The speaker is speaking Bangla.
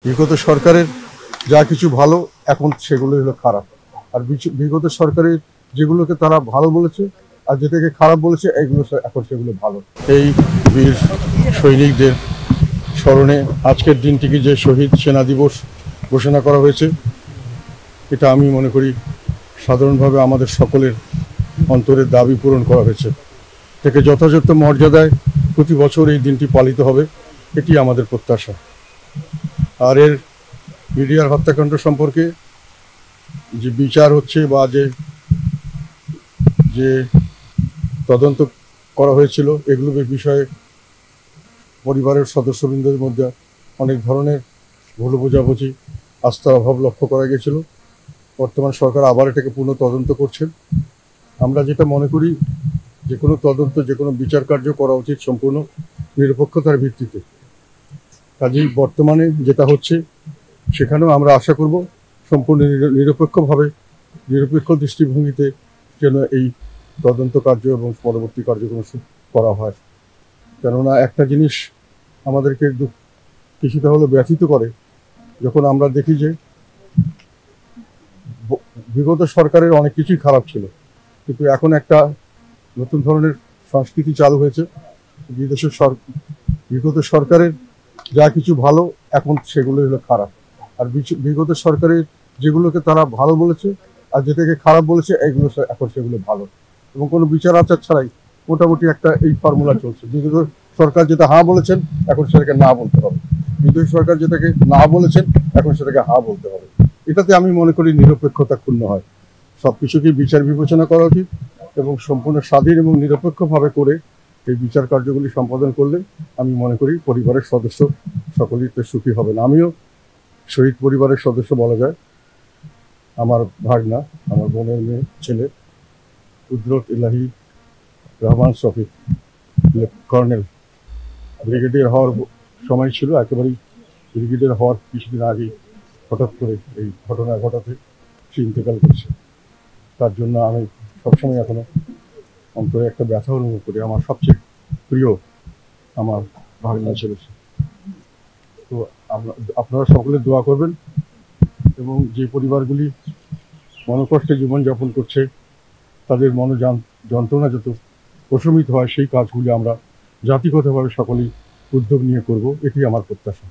বিগত সরকারের যা কিছু ভালো এখন সেগুলো হলো খারাপ, আর বিগত সরকারের যেগুলোকে তারা ভালো বলেছে আর যেটাকে খারাপ বলেছে এইগুলো এখন সেগুলো ভালো। এই বীর সৈনিকদের স্মরণে আজকের দিনটিকে যে শহীদ সেনা দিবস ঘোষণা করা হয়েছে, এটা আমি মনে করি সাধারণভাবে আমাদের সকলের অন্তরের দাবি পূরণ করা হয়েছে। থেকে যথাযথ মর্যাদায় প্রতি বছর এই দিনটি পালিত হবে, এটি আমাদের প্রত্যাশা। আর এর মিডিয়ার হত্যাকাণ্ড সম্পর্কে যে বিচার হচ্ছে বা যে তদন্ত করা হয়েছিল, এগুলো বিষয়ে পরিবারের সদস্যবৃন্দের মধ্যে অনেক ধরনের ভুল বোঝাবুঝি, আস্থার অভাব লক্ষ্য করা গেছিল। বর্তমান সরকার আবার এটাকে পুনঃ তদন্ত করছেন। আমরা যেটা মনে করি, যে কোনো তদন্ত, যে কোনো বিচার কার্য করা উচিত সম্পূর্ণ নিরপেক্ষতার ভিত্তিতে। কাজেই বর্তমানে যেটা হচ্ছে সেখানেও আমরা আশা করব সম্পূর্ণ নিরপেক্ষভাবে, নিরপেক্ষ দৃষ্টিভঙ্গিতে যেন এই তদন্ত কার্য এবং পরবর্তী কার্যক্রম করা হয়। কেননা একটা জিনিস আমাদেরকে কিছুটা হলেও ব্যথিত করে, যখন আমরা দেখি যে বিগত সরকারের অনেক কিছুই খারাপ ছিল, কিন্তু এখন একটা নতুন ধরনের সংস্কৃতি চালু হয়েছে। বিগত সরকারের যা কিছু ভালো এখন সেগুলো হলো খারাপ, আর বিগত সরকারের যেগুলোকে তারা ভালো বলেছে আর যেটাকে খারাপ বলেছে এইগুলো এখন সেগুলো ভালো, এবং কোনো বিচার আচার ছাড়াই মোটামুটি একটা এই ফর্মুলা চলছে। বিগত সরকার যেটা হ্যাঁ বলেছেন এখন সেটাকে না বলতে হবে, বিগত সরকার যেটাকে না বলেছেন এখন সেটাকে হ্যাঁ বলতে হবে। এটাতে আমি মনে করি নিরপেক্ষতা ক্ষুণ্ণ হয়। সব কিছুকেই বিচার বিবেচনা করা উচিত এবং সম্পূর্ণ স্বাধীন এবং নিরপেক্ষভাবে করে এই বিচার কার্যগুলি সম্পাদন করলে আমি মনে করি পরিবারের সদস্য সকলেই তো সুখী হবেন। আমিও শহীদ পরিবারের সদস্য বলা যায়। আমার ভাগনা, আমার বোনের মেয়ে ছেলে কুদরত ইলাহি রহমান শফিক কর্নেল ব্রিগেডিয়ার হওয়ার সময় ছিল, একেবারেই ব্রিগেডিয়ার হওয়ার কিছুদিন আগেই হঠাৎ করে এই ঘটনা ঘটাতে সে ইন্তেকাল করেছে। তার জন্য আমি সবসময় এখনো অন্তরে একটা ব্যথা অনুভব করি। আমার সবচেয়ে প্রিয় আমার ভাগনা ছিল। তো আপনারা সকলে দোয়া করবেন এবং যে পরিবারগুলি মনকষ্টে জীবনযাপন করছে তাদের যন্ত্রণা যত প্রশমিত হয়, সেই কাজগুলি আমরা জাতিগতভাবে সকলেই উদ্যোগ নিয়ে করব, এটি আমার প্রত্যাশা।